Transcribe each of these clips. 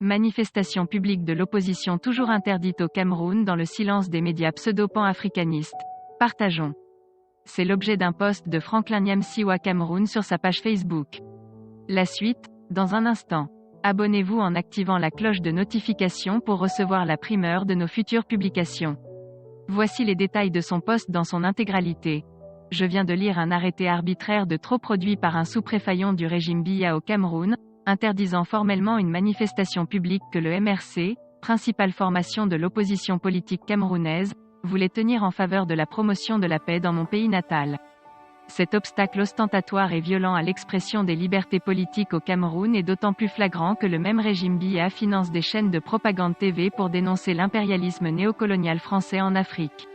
Manifestation publique de l'opposition toujours interdite au Cameroun dans le silence des médias pseudo-pan-africanistes. Partageons. C'est l'objet d'un post de Franklin Nyamsiwa Cameroun sur sa page Facebook. La suite, dans un instant. Abonnez-vous en activant la cloche de notification pour recevoir la primeur de nos futures publications. Voici les détails de son post dans son intégralité. Je viens de lire un arrêté arbitraire de trop produit par un sous-préfet du régime Biya au Cameroun, interdisant formellement une manifestation publique que le MRC, principale formation de l'opposition politique camerounaise, voulait tenir en faveur de la promotion de la paix dans mon pays natal. Cet obstacle ostentatoire et violent à l'expression des libertés politiques au Cameroun est d'autant plus flagrant que le même régime Biya finance des chaînes de propagande TV pour dénoncer l'impérialisme néocolonial français en Afrique.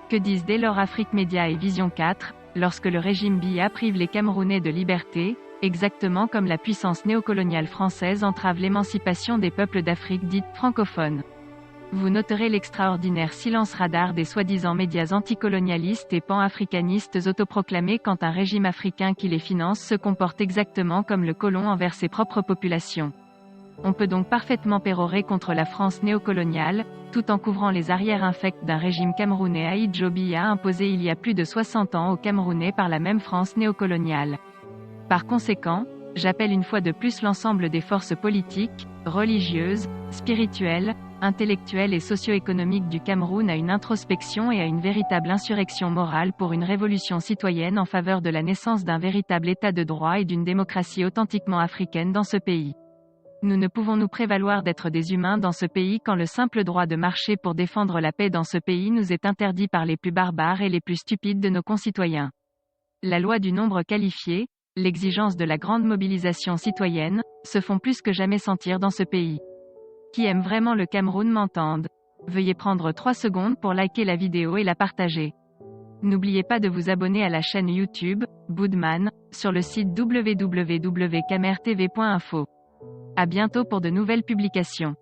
Que disent dès lors Afrique Média et Vision 4, lorsque le régime Biya prive les Camerounais de liberté, exactement comme la puissance néocoloniale française entrave l'émancipation des peuples d'Afrique dite francophone. Vous noterez l'extraordinaire silence radar des soi-disant médias anticolonialistes et pan-africanistes autoproclamés quand un régime africain qui les finance se comporte exactement comme le colon envers ses propres populations. On peut donc parfaitement pérorer contre la France néocoloniale, tout en couvrant les arrières infects d'un régime camerounais Ahidjo Biya imposé il y a plus de 60 ans aux Camerounais par la même France néocoloniale. Par conséquent, j'appelle une fois de plus l'ensemble des forces politiques, religieuses, spirituelles, intellectuelles et socio-économiques du Cameroun à une introspection et à une véritable insurrection morale pour une révolution citoyenne en faveur de la naissance d'un véritable état de droit et d'une démocratie authentiquement africaine dans ce pays. Nous ne pouvons nous prévaloir d'être des humains dans ce pays quand le simple droit de marcher pour défendre la paix dans ce pays nous est interdit par les plus barbares et les plus stupides de nos concitoyens. La loi du nombre qualifié, l'exigence de la grande mobilisation citoyenne, se font plus que jamais sentir dans ce pays. Qui aime vraiment le Cameroun m'entende. Veuillez prendre 3 secondes pour liker la vidéo et la partager. N'oubliez pas de vous abonner à la chaîne YouTube, Boudman, sur le site www.camertv.info. À bientôt pour de nouvelles publications.